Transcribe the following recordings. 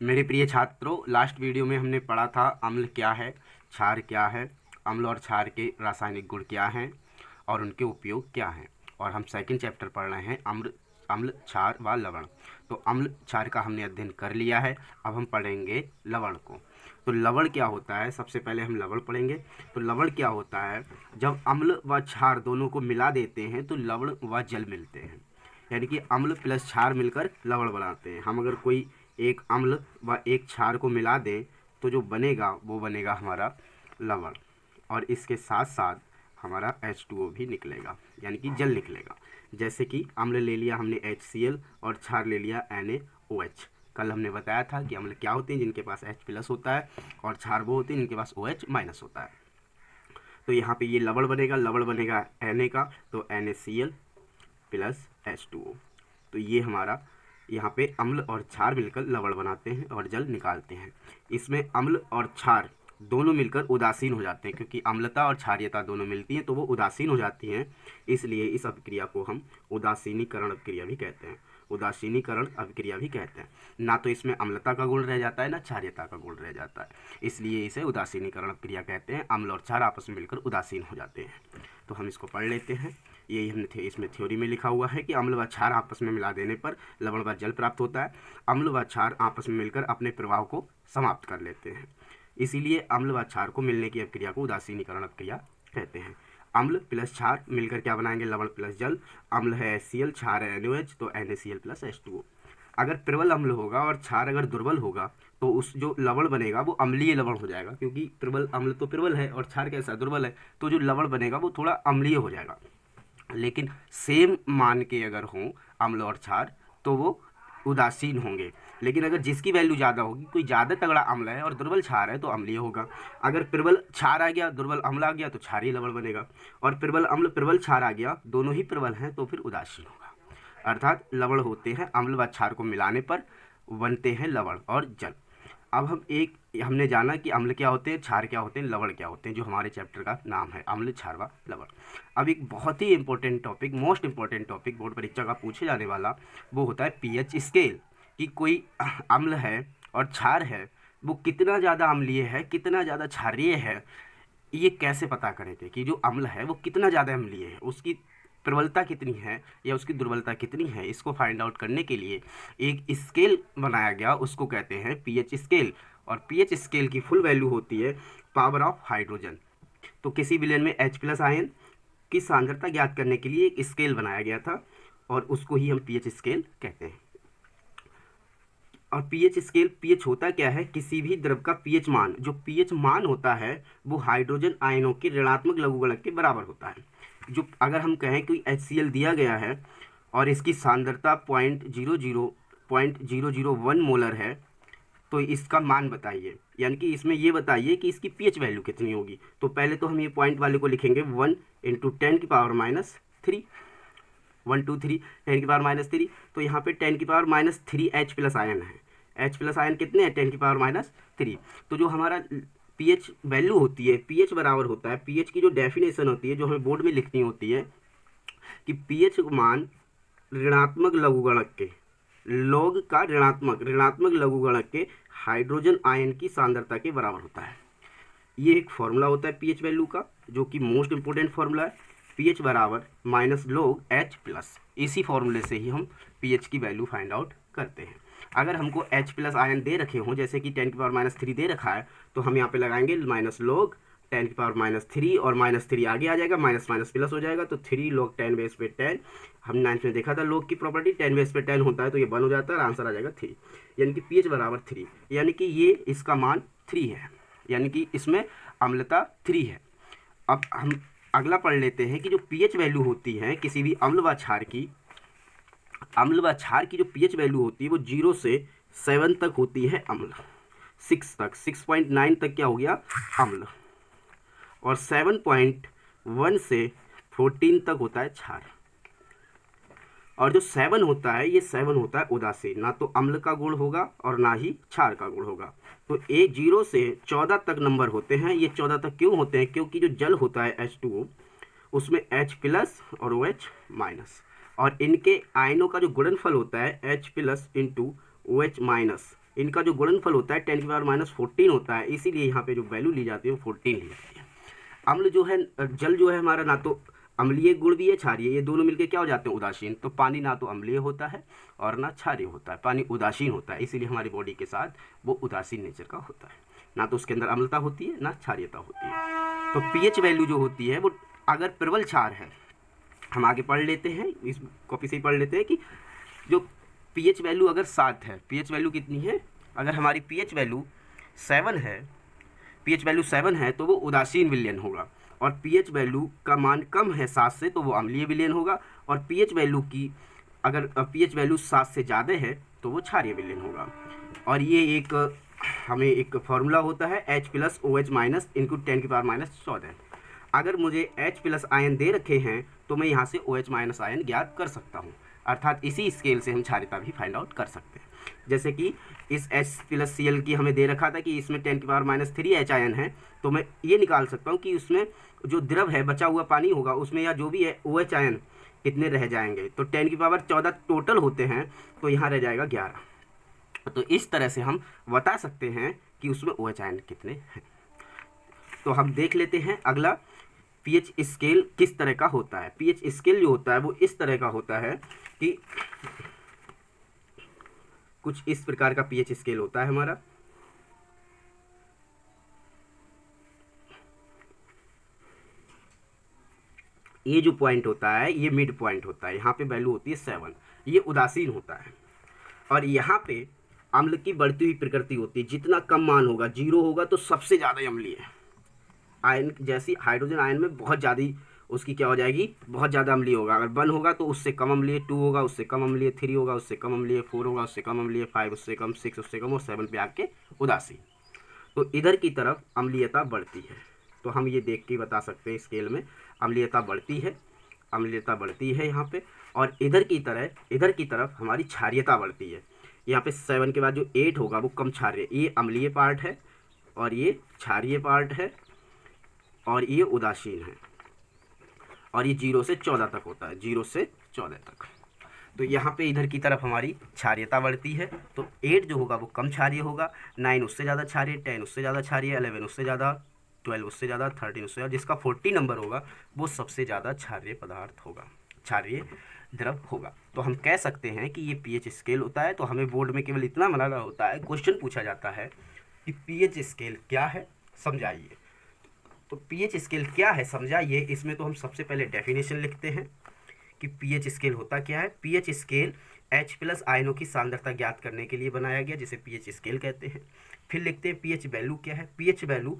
मेरे प्रिय छात्रों, लास्ट वीडियो में हमने पढ़ा था अम्ल क्या है, क्षार क्या है, अम्ल और क्षार के रासायनिक गुण क्या हैं और उनके उपयोग क्या हैं। और हम सेकंड चैप्टर पढ़ रहे हैं अम्ल अम्ल क्षार व लवण। तो अम्ल क्षार का हमने अध्ययन कर लिया है। अब हम पढ़ेंगे लवण को। तो लवण क्या होता है, सबसे पहले हम लवण पढ़ेंगे। तो लवण क्या होता है, जब अम्ल व क्षार दोनों को मिला देते हैं तो लवण व जल मिलते हैं। यानी कि अम्ल प्लस क्षार मिलकर लवण बनाते हैं। हम अगर कोई एक अम्ल व एक क्षार को मिला दें तो जो बनेगा वो बनेगा हमारा लवण, और इसके साथ साथ हमारा H2O भी निकलेगा, यानी कि जल निकलेगा। जैसे कि अम्ल ले लिया हमने HCl और क्षार ले लिया NaOH। कल हमने बताया था कि अम्ल क्या होते हैं, जिनके पास H+ होता है, और क्षार वो होते हैं जिनके पास OH- होता है। तो यहाँ पे ये लवण बनेगा, लवण बनेगा Na का, तो NaCl प्लस H2O। तो ये हमारा यहाँ पे अम्ल और क्षार मिलकर लवण बनाते हैं और जल निकालते हैं। इसमें अम्ल और क्षार दोनों मिलकर उदासीन हो जाते हैं, क्योंकि अम्लता और क्षारीयता दोनों मिलती हैं तो वो उदासीन हो जाती हैं। इसलिए इस अभिक्रिया को हम उदासीनीकरण अभिक्रिया भी कहते हैं, उदासीनीकरण अभिक्रिया भी कहते हैं। ना तो इसमें अम्लता का गुण रह जाता है, ना क्षारीयता का गुण रह जाता है, इसलिए इसे उदासीनीकरण अभिक्रिया कहते हैं। अम्ल और क्षार आपस में मिलकर उदासीन हो जाते हैं। तो हम इसको पढ़ लेते हैं। यही हमने इसमें थ्योरी में लिखा हुआ है कि अम्ल व क्षार आपस में मिला देने पर लवण व जल प्राप्त होता है। अम्ल व क्षार आपस में मिलकर अपने प्रभाव को समाप्त कर लेते हैं, इसीलिए अम्ल व क्षार को मिलने की अभिक्रिया को उदासीनीकरण अभिक्रिया कहते हैं। अम्ल प्लस क्षार मिलकर क्या बनाएंगे, लवण प्लस जल। अम्ल है HCl, क्षार है NaOH, तो NaCl प्लस H2O। अगर प्रबल अम्ल होगा और क्षार अगर दुर्बल होगा तो उस जो लवण बनेगा वो अम्लीय लवण हो जाएगा, क्योंकि प्रबल अम्ल तो प्रबल है और क्षार कैसा दुर्बल है, तो जो लवण बनेगा वो थोड़ा अम्लीय हो जाएगा। लेकिन सेम मान के अगर हों अम्ल और क्षार तो वो उदासीन होंगे। लेकिन अगर जिसकी वैल्यू ज़्यादा होगी, कोई ज़्यादा तगड़ा अम्ल है और दुर्बल क्षार है, तो अम्लीय होगा। अगर प्रबल क्षार आ गया, दुर्बल अम्ल आ गया, तो क्षारीय लवण बनेगा। और प्रबल अम्ल प्रबल क्षार आ गया, दोनों ही प्रबल हैं, तो फिर उदासीन होगा। अर्थात लवण होते हैं अम्ल व क्षार को मिलाने पर बनते हैं लवण और जल। अब हमने जाना कि अम्ल क्या होते हैं, क्षार क्या होते हैं, लवण क्या होते हैं, जो हमारे चैप्टर का नाम है अम्ल क्षार व लवण। अब एक बहुत ही important topic, most important topic board परीक्षा का पूछे जाने वाला, वो होता है पीएच स्केल। कि कोई अम्ल है और क्षार है, वो कितना ज़्यादा अम्लीय है, कितना ज़्यादा क्षारीय है, ये कैसे पता करें थे कि जो अम्ल है वो कितना ज़्यादा अम्लीय है, उसकी प्रबलता कितनी है या उसकी दुर्बलता कितनी है। इसको फाइंड आउट करने के लिए एक स्केल बनाया गया, उसको कहते हैं पीएच स्केल। और पीएच स्केल की फुल वैल्यू होती है पावर ऑफ हाइड्रोजन। तो किसी विलयन में H+ आयन की सांद्रता ज्ञात करने के लिए एक स्केल बनाया गया था, और उसको ही हम पीएच स्केल कहते हैं। और पीएच स्केल, पीएच होता क्या है, किसी भी द्रव का पीएच मान, जो पीएच मान होता है वो हाइड्रोजन आयनों के ऋणात्मक लघुगणक के बराबर होता है। जो अगर हम कहें कि HCl दिया गया है और इसकी सांद्रता 0.001 मोलर है, तो इसका मान बताइए, यानी कि इसमें ये बताइए कि इसकी पीएच वैल्यू कितनी होगी। तो पहले तो हम ये पॉइंट वाले को लिखेंगे 1 × 10⁻³ 1 2 3 10⁻³ तो यहाँ पे 10⁻³ H+ आयन है। H+ आयन कितने हैं, 10⁻³ तो जो हमारा पीएच वैल्यू होती है, पीएच बराबर होता है, पीएच की जो डेफिनेशन होती है, जो हमें बोर्ड में लिखनी होती है, कि पीएच मान ऋणात्मक लघुगणक के, लॉग का ऋणात्मक लघुगणक के हाइड्रोजन आयन की सांद्रता के बराबर होता है। ये एक फॉर्मूला होता है पीएच वैल्यू का, जो कि मोस्ट इंपोर्टेंट फॉर्मूला है। पीएच बराबर -log H+। इसी फॉर्मूले से ही हम पीएच की वैल्यू फाइंड आउट करते हैं। अगर हमको H+ आयन दे रखे हों, जैसे कि 10⁻³ दे रखा है, तो हम यहाँ पे लगाएंगे -log 10⁻³ और -3 आगे आ जाएगा, माइनस माइनस प्लस हो जाएगा, तो 3 log 10⁻10। हम 9th में देखा था log की प्रॉपर्टी, 10⁻10 होता है तो ये 1 हो जाता है, और आंसर आ जाएगा 3। यानी कि पीएच बराबर 3, यानी कि ये इसका मान 3 है, यानी कि इसमें अम्लता 3 है। अब हम अगला पढ़ लेते हैं कि जो पीएच वैल्यू होती है किसी भी अम्ल व क्षार की जो पीएच वैल्यू होती है वो 0 से 7 तक होती है अम्ल, 6 तक, 6.9 तक क्या हो गया, अम्ल, और 7.1 से 14 तक होता है क्षार। और जो 7 होता है, ये 7 होता है उदासीन, ना तो अम्ल का गुण होगा और ना ही क्षार का गुण होगा। तो 0 से 14 तक नंबर होते हैं। ये 14 तक क्यों होते हैं, क्योंकि जो जल होता है H2O, उसमें H+ और OH-, और इनके आयनों का जो गुणनफल होता है H+ × OH-, इनका जो गुणनफल होता है 10⁻⁻14 होता है, इसीलिए यहाँ पे जो वैल्यू ली जाती है वो 14 ली जाती है। अम्ल जो है, जल जो है हमारा ना तो अम्लीय गुण भी है क्षारीय, ये दोनों मिलके क्या हो जाते हैं उदासीन। तो पानी ना तो अम्लीय होता है और ना क्षारीय होता है, पानी उदासीन होता है, इसीलिए हमारी बॉडी के साथ वो उदासीन नेचर का होता है। ना तो उसके अंदर अम्लता होती है ना क्षारीयता होती है। तो पीएच वैल्यू जो होती है वो अगर प्रबल क्षार है, हम आगे पढ़ लेते हैं, इस कॉपी से ही पढ़ लेते हैं कि जो पीएच वैल्यू अगर 7 है, पीएच वैल्यू कितनी है, अगर हमारी पीएच वैल्यू 7 है, पीएच वैल्यू 7 है तो वो उदासीन विलयन होगा, और पीएच वैल्यू का मान कम है 7 से तो वो अम्लीय विलयन होगा, और पीएच वैल्यू की अगर पीएच वैल्यू 7 से ज़्यादा है तो वो क्षारीय विलयन होगा। और ये एक हमें एक फार्मूला होता है H+OH- इंटू 10⁻⁻14। अगर मुझे H+ आयन दे रखे हैं तो मैं यहाँ से OH- आयन ज्ञात कर सकता हूँ, अर्थात इसी स्केल से हम क्षारीयता भी फाइंड आउट कर सकते हैं। जैसे कि इस H+Cl की हमें दे रखा था कि इसमें 10⁻³ H आयन है, तो मैं ये निकाल सकता हूँ कि उसमें जो द्रव है, बचा हुआ पानी होगा उसमें, या जो भी है OH आयन कितने रह जाएंगे। तो 10⁻14 टोटल होते हैं, तो यहाँ रह जाएगा 11। तो इस तरह से हम बता सकते हैं कि उसमें OH आयन कितने हैं। तो हम देख लेते हैं अगला, पीएच स्केल किस तरह का होता है। पीएच स्केल जो होता है वो इस तरह का होता है कि कुछ इस प्रकार का पीएच स्केल होता है हमारा। ये जो पॉइंट होता है ये मिड पॉइंट होता है, यहाँ पे वैल्यू होती है 7, ये उदासीन होता है। और यहाँ पे अम्ल की बढ़ती हुई प्रकृति होती है, जितना कम मान होगा, 0 होगा तो सबसे ज़्यादा अम्लीय है। आयन जैसी हाइड्रोजन आयन में बहुत ज़्यादा उसकी क्या हो जाएगी, बहुत ज़्यादा अम्लीय होगा। अगर 1 होगा तो उससे कम अम्लीय, 2 होगा उससे कम अम्लीय, 3 होगा उससे कम अम्लीय, 4 होगा उससे कम अम्लीय, 5 उससे कम, 6 उससे कम, और 7 पे आके उदासीन। तो इधर की तरफ अम्लीयता बढ़ती है, तो हम ये देख के बता सकते हैं स्केल में अम्लीयता बढ़ती है, अम्लीयता बढ़ती है यहाँ पे। और इधर की तरफ हमारी क्षारीयता बढ़ती है। यहाँ पे 7 के बाद जो 8 होगा वो कम क्षारीय, ये अम्लीय पार्ट है और ये क्षारीय पार्ट है और ये उदासीन है, और ये 0 से 14 तक होता है, 0 से 14 तक। तो यहाँ पे इधर की तरफ हमारी क्षारीयता बढ़ती है, तो 8 जो होगा वो कम क्षारीय होगा, 9 उससे ज़्यादा क्षारीय, 10 उससे ज़्यादा क्षारीय, 11 उससे ज़्यादा, 12 उससे ज़्यादा, 13 उससे ज़्यादा, जिसका 40 नंबर होगा वो सबसे ज़्यादा क्षारीय पदार्थ होगा, क्षारीय द्रव होगा। तो हम कह सकते हैं कि ये पीएच स्केल होता है। तो हमें बोर्ड में केवल इतना बनाना होता है, क्वेश्चन पूछा जाता है कि पीएच स्केल क्या है समझाइए। तो पीएच स्केल क्या है समझाइए, इसमें तो हम सबसे पहले डेफिनेशन लिखते हैं कि पीएच स्केल होता क्या है। पीएच स्केल H+ आयनों की सांद्रता ज्ञात करने के लिए बनाया गया, जिसे पीएच स्केल कहते हैं। फिर लिखते हैं पीएच वैल्यू क्या है। पीएच वैल्यू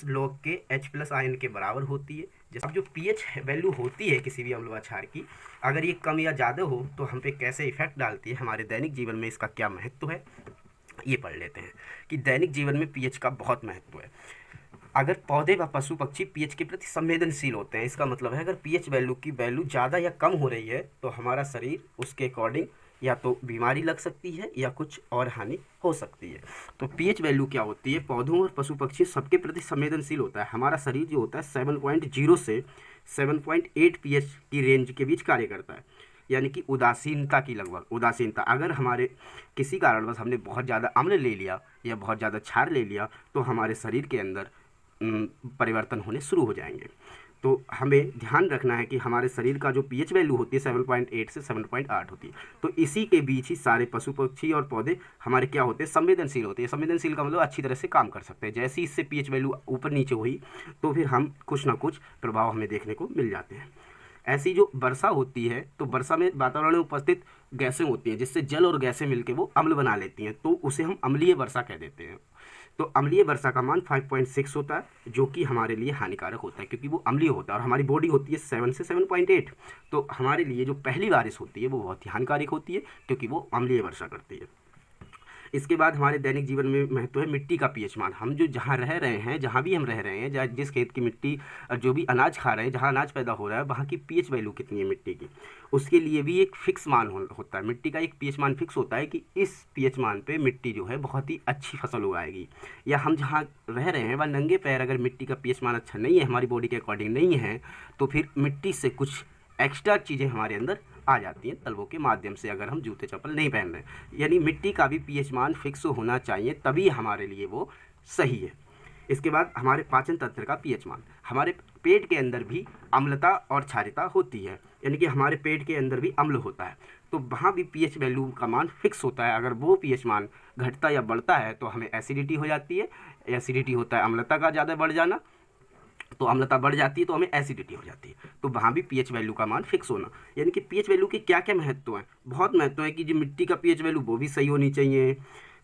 -log के H+ आयन के बराबर होती है। जैसे अब जो पीएच वैल्यू होती है किसी भी अम्ल व क्षार की, अगर ये कम या ज़्यादा हो तो हम पे कैसे इफेक्ट डालती है, हमारे दैनिक जीवन में इसका क्या महत्व है, ये पढ़ लेते हैं कि दैनिक जीवन में पीएच का बहुत महत्व है। अगर पौधे व पशु पक्षी पीएच के प्रति संवेदनशील होते हैं, इसका मतलब है अगर पीएच वैल्यू की वैल्यू ज़्यादा या कम हो रही है तो हमारा शरीर उसके अकॉर्डिंग या तो बीमारी लग सकती है या कुछ और हानि हो सकती है। तो पीएच वैल्यू क्या होती है, पौधों और पशु पक्षी सबके प्रति संवेदनशील होता है। हमारा शरीर जो होता है 7.0 से 7.8 पीएच की रेंज के बीच कार्य करता है, यानी कि उदासीनता की लगभग उदासीनता। अगर हमारे किसी कारणवश हमने बहुत ज़्यादा अम्ल ले लिया या बहुत ज़्यादा क्षार ले लिया तो हमारे शरीर के अंदर परिवर्तन होने शुरू हो जाएंगे। तो हमें ध्यान रखना है कि हमारे शरीर का जो पीएच वैल्यू होती है 7.8 से 7.8 होती है। तो इसी के बीच ही सारे पशु पक्षी और पौधे हमारे क्या होते हैं, संवेदनशील होते हैं। संवेदनशील का मतलब अच्छी तरह से काम कर सकते हैं। जैसे ही इससे पीएच वैल्यू ऊपर नीचे हुई तो फिर हम कुछ ना कुछ प्रभाव हमें देखने को मिल जाते हैं। ऐसी जो वर्षा होती है तो वर्षा में वातावरण में उपस्थित गैसें होती हैं, जिससे जल और गैसें मिलकर वो अम्ल बना लेती हैं, तो उसे हम अम्लीय वर्षा कह देते हैं। तो अम्लीय वर्षा का मान 5.6 होता है, जो कि हमारे लिए हानिकारक होता है क्योंकि वो अम्लीय होता है, और हमारी बॉडी होती है 7 से 7.8। तो हमारे लिए जो पहली बारिश होती है वो बहुत ही हानिकारक होती है क्योंकि वो अम्लीय वर्षा करती है। इसके बाद हमारे दैनिक जीवन में महत्व है मिट्टी का पीएच मान। हम जो जहाँ रह रहे हैं, जहाँ भी हम रह रहे हैं, जहाँ जिस खेत की मिट्टी, जो भी अनाज खा रहे हैं, जहाँ अनाज पैदा हो रहा है, वहाँ की पीएच वैल्यू कितनी है मिट्टी की, उसके लिए भी एक फिक्स मान होता है। मिट्टी का एक पीएच मान फिक्स होता है कि इस पीएच मान पे मिट्टी जो है बहुत ही अच्छी फसल उगाएगी। या हम जहाँ रह रहे हैं वह नंगे पैर अगर मिट्टी का पीएच मान अच्छा नहीं है, हमारी बॉडी के अकॉर्डिंग नहीं है, तो फिर मिट्टी से कुछ एक्स्ट्रा चीज़ें हमारे अंदर आ जाती हैं तलवों के माध्यम से, अगर हम जूते चप्पल नहीं पहन रहे हैं। यानी मिट्टी का भी पीएच मान फिक्स होना चाहिए, तभी हमारे लिए वो सही है। इसके बाद हमारे पाचन तंत्र का पीएच मान। हमारे पेट के अंदर भी अम्लता और क्षारीयता होती है, यानी कि हमारे पेट के अंदर भी अम्ल होता है, तो वहाँ भी पीएच वैल्यू का मान फिक्स होता है। अगर वो पीएच मान घटता या बढ़ता है तो हमें एसिडिटी हो जाती है। एसिडिटी होता है अम्लता का ज़्यादा बढ़ जाना, तो अम्लता बढ़ जाती है तो हमें एसिडिटी हो जाती है। तो वहाँ भी पीएच वैल्यू का मान फिक्स होना। यानी कि पीएच वैल्यू के क्या क्या महत्व हैं? बहुत महत्व है कि जो मिट्टी का पीएच वैल्यू वो भी सही होनी चाहिए,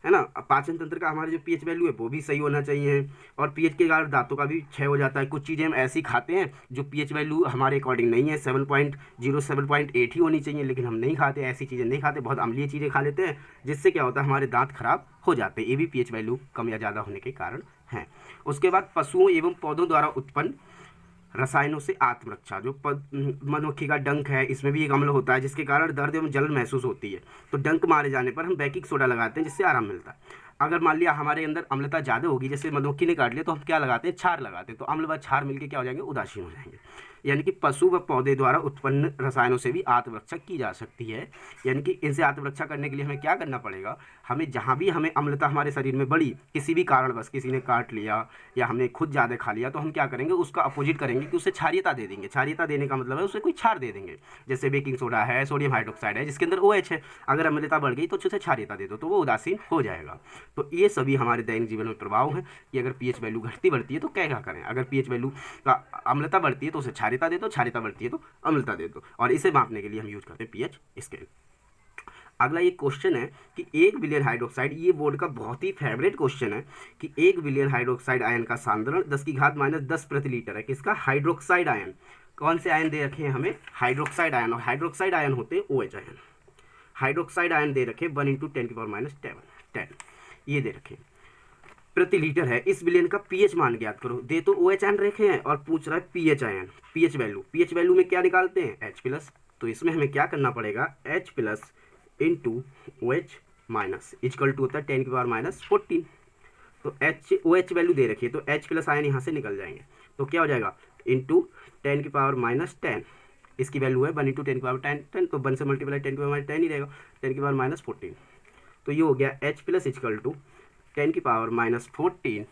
है ना। पाचन तंत्र का हमारे जो पीएच वैल्यू है वो भी सही होना चाहिए, और पीएच के कारण दांतों का भी क्षय हो जाता है। कुछ चीज़ें हम ऐसी खाते हैं जो पीएच वैल्यू हमारे अकॉर्डिंग नहीं है, 7.0 7.8 ही होनी चाहिए, लेकिन हम नहीं खाते, ऐसी चीज़ें नहीं खाते, बहुत अम्लीय चीज़ें खा लेते हैं, जिससे क्या होता है हमारे दांत खराब हो जाते हैं। ये भी पीएच वैल्यू कम या ज़्यादा होने के कारण हैं। उसके बाद पशुओं एवं पौधों द्वारा उत्पन्न रसायनों से आत्मरक्षा। जो मधुमक्खी का डंक है, इसमें भी एक अम्ल होता है जिसके कारण दर्द एवं जलन महसूस होती है। तो डंक मारे जाने पर हम बेकिंग सोडा लगाते हैं, जिससे आराम मिलता है। अगर मान लिया हमारे अंदर अम्लता ज़्यादा होगी, जैसे मधुमक्खी ने काट लिया, तो हम क्या लगाते हैं? क्षार लगाते हैं। तो अम्ल व क्षार मिलकर क्या हो जाएंगे? उदासीन हो जाएंगे। यानी कि पशु व पौधे द्वारा उत्पन्न रसायनों से भी आत्मरक्षा की जा सकती है। यानी कि इनसे आत्मरक्षा करने के लिए हमें क्या करना पड़ेगा? हमें जहाँ भी हमें अम्लता हमारे शरीर में बढ़ी, किसी भी कारणवश, किसी ने काट लिया या हमने खुद ज़्यादा खा लिया, तो हम क्या करेंगे? उसका अपोजिट करेंगे कि उसे क्षारीयता दे देंगे। क्षारीयता देने का मतलब है उसे कोई क्षार दे देंगे। जैसे बेकिंग सोडा है, सोडियम हाइड्रोक्साइड है, जिसके अंदर OH है, अगर अम्लता बढ़ गई तो उसे क्षारीयता दे दो, तो वो उदासीन हो जाएगा। तो ये सभी हमारे दैनिक जीवन में प्रभाव हैं कि अगर पीएच वैल्यू घटती बढ़ती है तो क्या करें। अगर पीएच वैल्यू का अम्लता बढ़ती है तो उसे क्षारीयता दे दो, क्षारीयता बढ़ती है तो अम्लता दे दो, और इसे मापने के लिए हम यूज करते हैं पीएच स्केल। अगला ये क्वेश्चन है कि 1 बिलियन हाइड्रोक्साइड, ये बोर्ड का बहुत ही फेवरेट क्वेश्चन है कि 1 बिलियन हाइड्रोक्साइड आयन का सांद्रण 10⁻⁻10 प्रति लीटर है। किसका? Hydroxide ion. कौन से आयन दे रखे हैं हमें? Hydroxide ion. और हाइड्रोक्साइड आयन होते हैं OH आयन। हाइड्रोक्साइड आयन दे रखे 1 × 10⁻10, ये दे रखे प्रति लीटर है। इस बिलियन का पीएच मान ज्ञात करो। दे तो OH आयन रखे हैं और पूछ रहा है pH ion, pH value. PH value में क्या निकालते हैं? H+। तो इसमें हमें क्या करना पड़ेगा? H+ × OH- इक्वल टू होता है 10⁻14। तो OH वैल्यू दे रखी है, तो H+ आयन यहाँ से निकल जाएंगे, तो क्या हो जाएगा? इंटू 10⁻10, इसकी वैल्यू है 1 × 10⁻10, तो 1 से मल्टीप्लाई 10⁻10 ही रहेगा, 10⁻14। तो ये हो गया H+ इक्वल टू 10⁻14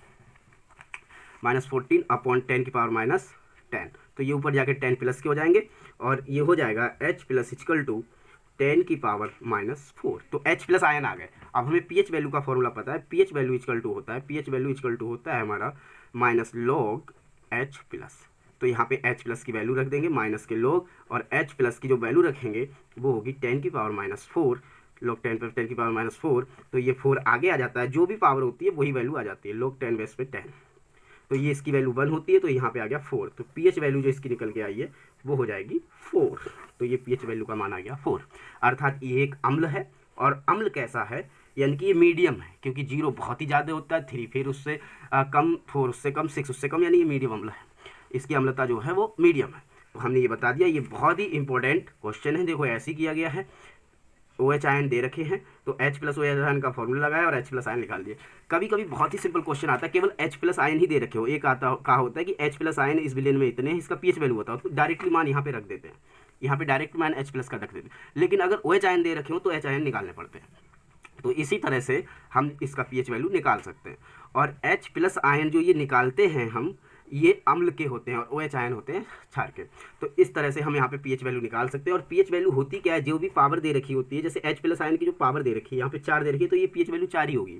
-14 अपॉन 10⁻10। तो ये ऊपर जाके 10+ के हो जाएंगे, और ये हो जाएगा H+ इक्वल टू 10⁻4। तो H+ आयन आ गए। अब हमें पीएच वैल्यू का फॉर्मूला पता है। पीएच वैल्यू इक्वल टू होता है हमारा -log H+। तो यहाँ पे H+ की वैल्यू रख देंगे माइनस के log, और H+ की जो वैल्यू रखेंगे वो होगी 10⁻4 log 10⁻4। तो ये 4 आगे आ जाता है, जो भी पावर होती है वही वैल्यू आ जाती है, log 10⁻10। तो ये इसकी वैल्यू 1 होती है, तो यहाँ पे आ गया 4। तो पीएच वैल्यू जो इसकी निकल के आई है वो हो जाएगी 4। तो ये पीएच वैल्यू का मान आ गया 4। अर्थात ये एक अम्ल है। और अम्ल कैसा है? यानी कि ये मीडियम है, क्योंकि 0 बहुत ही ज़्यादा होता है, 3 फिर उससे कम, 4 उससे कम, 6 उससे कम, यानी ये मीडियम अम्ल है। इसकी अम्लता जो है वो मीडियम है। तो हमने ये बता दिया। ये बहुत ही इंपॉर्टेंट क्वेश्चन है। देखो ऐसे किया गया है, OH आयन दे रखे हैं, तो H+ OH आयन का फॉर्मूला लगाया और H+ आयन निकाल दिए। कभी कभी बहुत ही सिंपल क्वेश्चन आता है, केवल H+ आयन ही दे रखे हो। एक आता कहा होता है कि H+ आयन इस बिलियन में इतने हैं, इसका पीएच वैल्यू बताओ, तो डायरेक्टली मान यहाँ पे रख देते हैं, यहाँ पे डायरेक्ट मान H+ का रख देते हैं। लेकिन अगर OH आयन दे रखे हो तो H आयन निकालने पड़ते हैं। तो इसी तरह से हम इसका पीएच वैल्यू निकाल सकते हैं। और H+ आयन जो ये निकालते हैं हम, ये अम्ल के होते हैं, और OH आयन होते हैं क्षार के। तो इस तरह से हम यहाँ पे पीएच वैल्यू निकाल सकते हैं। और पीएच वैल्यू होती क्या है? जो भी पावर दे रखी होती है, जैसे H+ आयन की जो पावर दे रखी है यहाँ पे 4 दे रखी है, तो ये पीएच वैल्यू 4 ही होगी।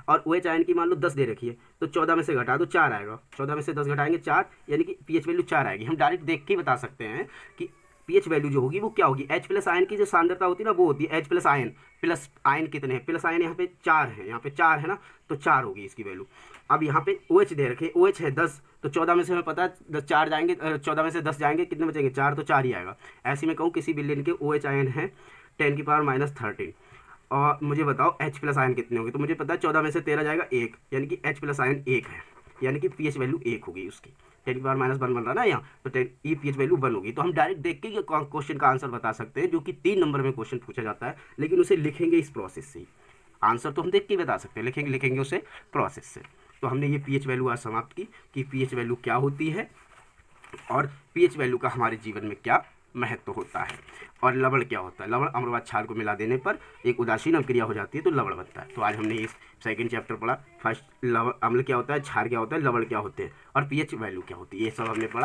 और OH आयन की मान लो 10 दे रखी है, तो 14 में से घटा दो 4 आएगा, 14 में से 10 घटाएंगे 4, यानी कि पीएच वैल्यू 4 आएगी। हम डायरेक्ट देख के ही बता सकते हैं कि पीएच वैल्यू जो होगी वो क्या होगी। H+ आयन की जो सांद्रता होती है ना, वो होती है H+ आयन प्लस आयन कितने हैं? प्लस आयन यहाँ पे 4 है, यहाँ पे 4 है ना, तो 4 होगी इसकी वैल्यू। अब यहाँ पे OH दे रखे, OH है 10, तो 14 में से हमें पता है 4 जाएंगे, 14 में से 10 जाएंगे, कितने बचेंगे? 4, तो 4 ही आएगा। ऐसे में कहूँ किसी बिलियन के OH आयन है 10⁻13। और मुझे बताओ H+ आयन कितने होंगे? तो मुझे पता है 14 में से 13 जाएगा 1, यानी कि H+ आयन 1 है, यानी कि पीएच वैल्यू 1 होगी उसकी। 10⁻1 बन रहा ना यहाँ, तो ये पीएच वैल्यू 1 होगी। तो हम डायरेक्ट देख के ये क्वेश्चन का आंसर बता सकते हैं, जो कि 3 नंबर में क्वेश्चन पूछा जाता है, लेकिन उसे लिखेंगे इस प्रोसेस से। आंसर तो हम देख के बता सकते हैं, लिखेंगे उसे प्रोसेस से। तो हमने ये पीएच वैल्यू आज समाप्त की कि पीएच वैल्यू क्या होती है और पीएच वैल्यू का हमारे जीवन में क्या महत्व होता है। और लवण क्या होता है? लवण अम्ल व क्षार को मिला देने पर एक उदासीन अभिक्रिया हो जाती है तो लवण बनता है। तो आज हमने इस सेकंड चैप्टर पढ़ा। फर्स्ट लवण अम्ल क्या होता है, क्षार क्या होता है, लवण क्या होते हैं और पीएच वैल्यू क्या होती है, ये सब हमने पढ़ा।